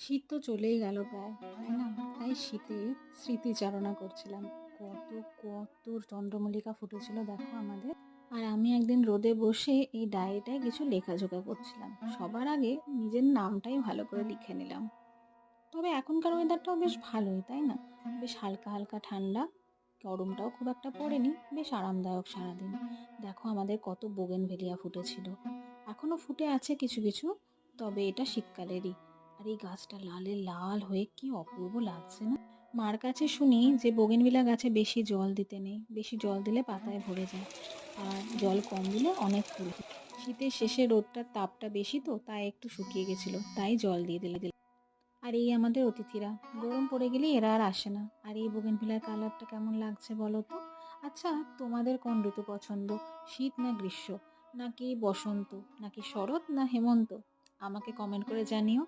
শীত তো চলেই গেল প্রায়, তাই না? তাই শীতে স্মৃতিচারণা করছিলাম। কত, কত চন্দ্রমল্লিকা ফুটেছিল দেখো আমাদের। আর আমি একদিন রোদে বসে এই ডায়েরিটায় কিছু লেখাজোখা করছিলাম। সবার আগে নিজের নামটাই ভালো করে লিখে নিলাম। তবে এখনকার ওয়েদারটাও বেশ ভালোই, তাই না? বেশ হালকা, হালকা ঠান্ডা। গরমটাও খুব একটা পড়েনি। বেশ আরামদায়ক সারাদিন। দেখো আমাদের কত বোগেনভেলিয়া ফুটেছিল। এখনো ফুটে আছে কিছু, কিছু। তবে এটা শীতকালেরই। আর এই গাছটা লালে লাল হয়ে কি অপূর্ব লাগছে না? মার কাছে শুনি যে বোগেনভিলা গাছে বেশি জল দিতে নেই। বেশি জল দিলে পাতায় ভরে যায়। আর জল কম দিলে অনেক ফুল হয়। শীতের শেষে রোদটার তাপটা বেশি তো তাই একটু শুকিয়ে গেছিল। তাই জল দিয়ে দিলাম। আর এই আমাদের অতিথিরা, গরম পড়ে গেলে এরা আর আসে না। আর এই বোগেনভিলার কালারটা কেমন লাগছে বলো তো? আচ্ছা, তোমাদের কোন ঋতু পছন্দ? শীত না গ্রীষ্ম, নাকি বসন্ত, নাকি শরৎ না হেমন্ত? আমাকে কমেন্ট করে জানিও।